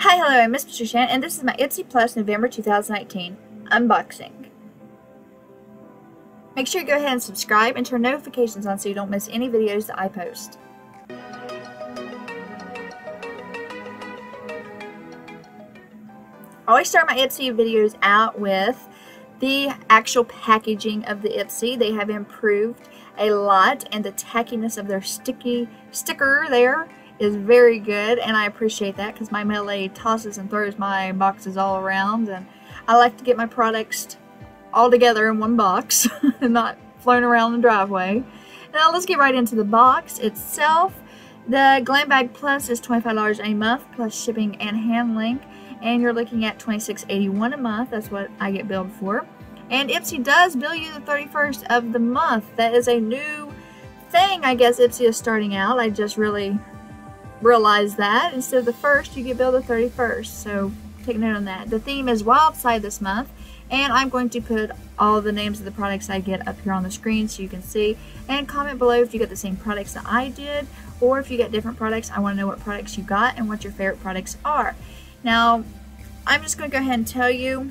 Hi, hello, I'm MzPatriciaAnn, and this is my Ipsy Plus November 2019 unboxing. Make sure you go ahead and subscribe and turn notifications on so you don't miss any videos that I post. I always start my Ipsy videos out with the actual packaging of the Ipsy. They have improved a lot, and the tackiness of their sticker there is very good, and I appreciate that because my mail lady tosses and throws my boxes all around, and I like to get my products all together in one box and not flown around the driveway. Now let's get right into the box itself. The Glam Bag Plus is $25 a month plus shipping and handling, and you're looking at $26.81 a month. That's what I get billed for. And Ipsy does bill you the 31st of the month. That is a new thing, I guess Ipsy is starting out. I just really realized that. Instead of the 1st, you get billed the 31st. So take note on that. The theme is Wild Side this month, and I'm going to put all the names of the products I get up here on the screen so you can see. And comment below if you get the same products that I did, or if you get different products. I want to know what products you got and what your favorite products are. Now, I'm just going to go ahead and tell you,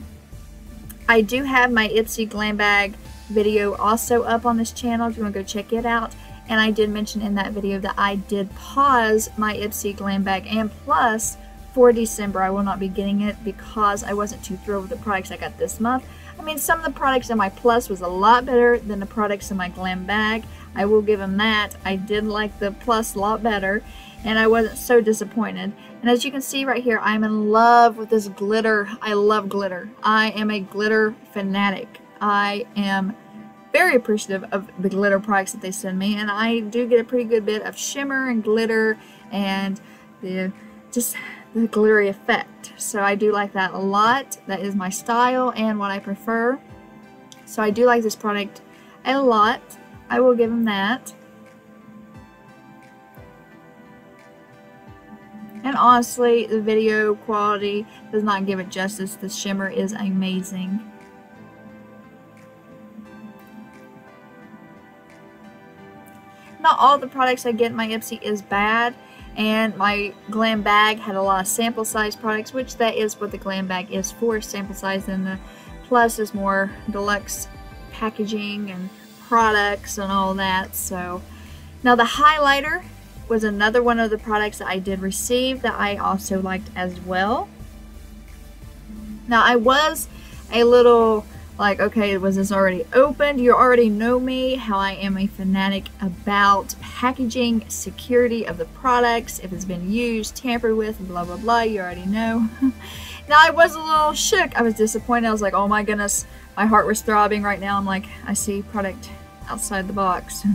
I do have my Ipsy Glam Bag video also up on this channel if you want to go check it out. And I did mention in that video that I did pause my Ipsy Glam Bag and Plus for December. I will not be getting it because I wasn't too thrilled with the products I got this month. I mean, some of the products in my Plus was a lot better than the products in my Glam Bag. I will give them that. I did like the Plus a lot better, and I wasn't so disappointed. And as you can see right here, I'm in love with this glitter. I love glitter. I am a glitter fanatic. I am very appreciative of the glitter products that they send me, and I do get a pretty good bit of shimmer and glitter and just the glittery effect. So I do like that a lot. That is my style and what I prefer. So I do like this product a lot. I will give them that. And honestly, the video quality does not give it justice. The shimmer is amazing. Not all the products I get in my Ipsy is bad, and my Glam Bag had a lot of sample size products, which that is what the Glam Bag is for, sample size, and the Plus is more deluxe packaging and products and all that. So now the highlighter was another one of the products that I did receive that I also liked as well. Now I was a little like, okay, was this already opened? You already know me, how I am a fanatic about packaging, security of the products, if it's been used, tampered with, blah blah blah, you already know. Now I was a little shook. I was disappointed. I was like, oh my goodness, my heart was throbbing right now. I'm like, I see product outside the box.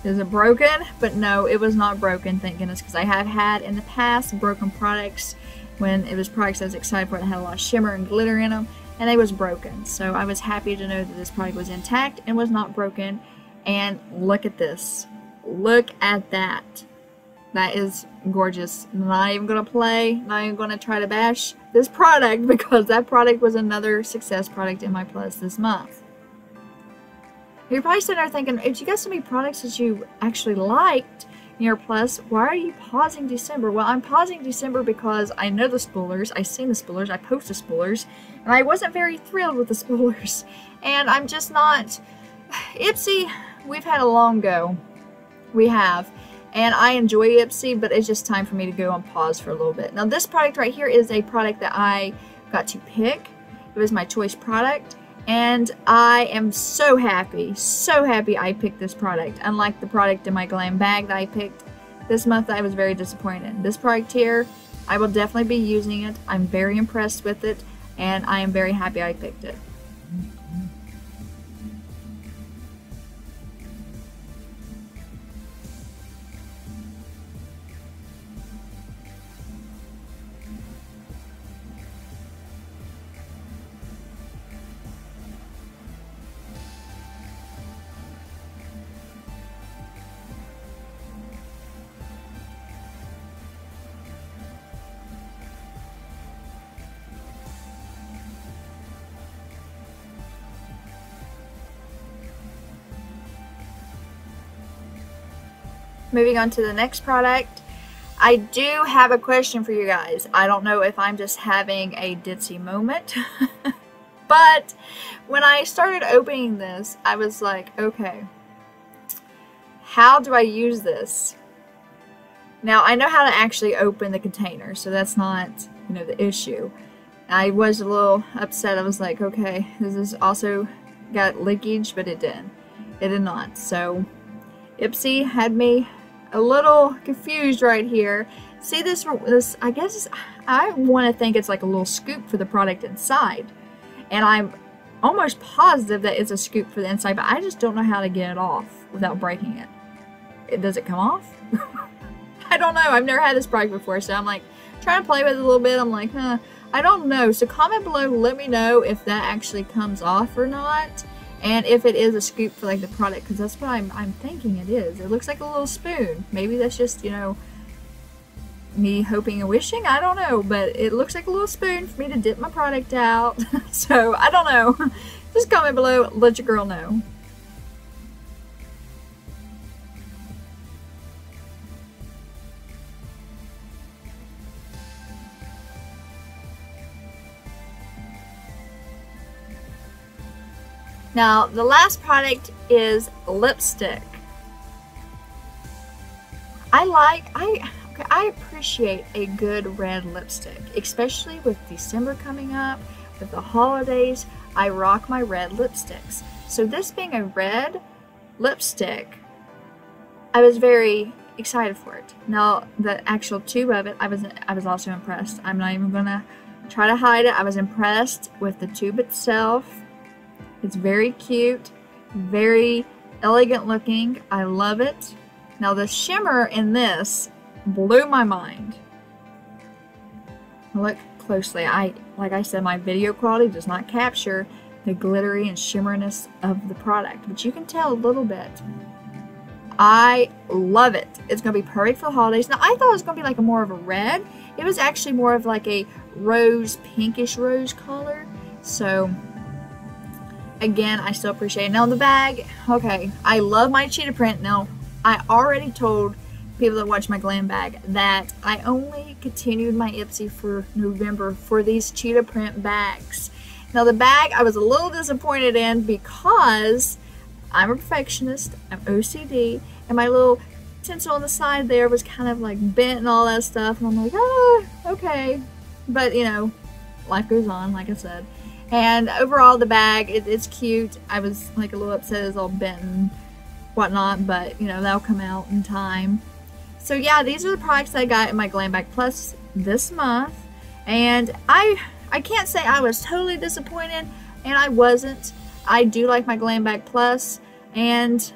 Is it broken? But no, it was not broken, thank goodness, because I have had in the past broken products when it was products I was excited for that had a lot of shimmer and glitter in them, and they was broken. So I was happy to know that this product was intact and was not broken. And look at this. Look at that. That is gorgeous. Not even going to play, not even going to try to bash this product, because that product was another success product in my Plus this month. You're probably sitting there thinking, if you got so many products that you actually liked in your Plus, why are you pausing December? Well, I'm pausing December because I know the spoolers, I've seen the spoolers, I post the spoolers, and I wasn't very thrilled with the spoolers. And I'm just not... Ipsy, we've had a long go. We have. And I enjoy Ipsy, but it's just time for me to go on pause for a little bit. Now this product right here is a product that I got to pick. It was my choice product. And I am so happy I picked this product. Unlike the product in my Glam Bag that I picked this month, I was very disappointed. This product here, I will definitely be using it. I'm very impressed with it, and I am very happy I picked it. Moving on to the next product, I do have a question for you guys. I don't know if I'm just having a ditzy moment, but when I started opening this, I was like, okay, how do I use this? Now, I know how to actually open the container, so that's not, you know, the issue. I was a little upset. I was like, okay, this is also got leakage, but it didn't. It did not. So, Ipsy had me a little confused right here. See this, I guess, I want to think it's like a little scoop for the product inside. And I'm almost positive that it's a scoop for the inside, but I just don't know how to get it off without breaking it. Does it come off? I don't know. I've never had this product before, so I'm like trying to play with it a little bit. I'm like, I don't know. So comment below, let me know if that actually comes off or not, and if it is a scoop for like the product, because that's what I'm thinking it is. It looks like a little spoon. Maybe that's just, you know, me hoping and wishing. I don't know, but it looks like a little spoon for me to dip my product out. So I don't know. Just comment below, let your girl know. Now, the last product is lipstick. I appreciate a good red lipstick, especially with December coming up, with the holidays. I rock my red lipsticks. So this being a red lipstick, I was very excited for it. Now, the actual tube of it, I was also impressed. I'm not even gonna try to hide it. I was impressed with the tube itself. It's very cute, very elegant looking. I love it. Now the shimmer in this blew my mind. Look closely. Like I said, my video quality does not capture the glittery and shimmeriness of the product, but you can tell a little bit. I love it. It's going to be perfect for the holidays. Now I thought it was going to be like more of a red. It was actually more of like a rose, pinkish rose color. So again, I still appreciate it. Now the bag, okay, I love my cheetah print. Now, I already told people that watch my Glam bag that I only continued my Ipsy for November for these cheetah print bags. Now the bag I was a little disappointed in because I'm a perfectionist, I'm OCD, and my little tinsel on the side there was kind of like bent and all that stuff, and I'm like, oh, okay. But, you know, life goes on, like I said. And overall, the bag, it's cute. I was like a little upset it's all bent and whatnot, but you know, that'll come out in time. So yeah, these are the products I got in my Glam Bag Plus this month. And I can't say I was totally disappointed, and I wasn't. I do like my Glam Bag Plus, and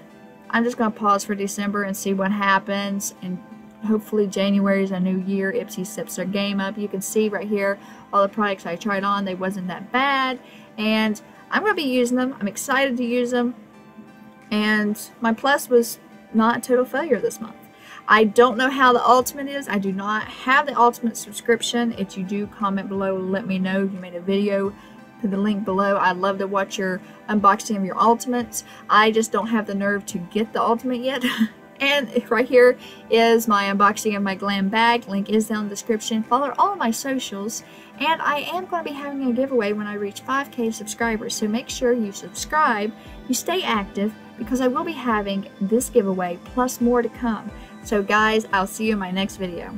I'm just going to pause for December and see what happens. And hopefully January is a new year. Ipsy steps their game up. You can see right here all the products I tried on. They wasn't that bad, and I'm going to be using them. I'm excited to use them, and my Plus was not a total failure this month. I don't know how the Ultimate is. I do not have the Ultimate subscription. If you do, comment below, let me know. If you made a video, put the link below. I'd love to watch your unboxing of your Ultimates. I just don't have the nerve to get the Ultimate yet. And right here is my unboxing of my Glam bag. Link is down in the description. Follow all of my socials. And I am going to be having a giveaway when I reach 5K subscribers. So make sure you subscribe, you stay active, because I will be having this giveaway plus more to come. So guys, I'll see you in my next video.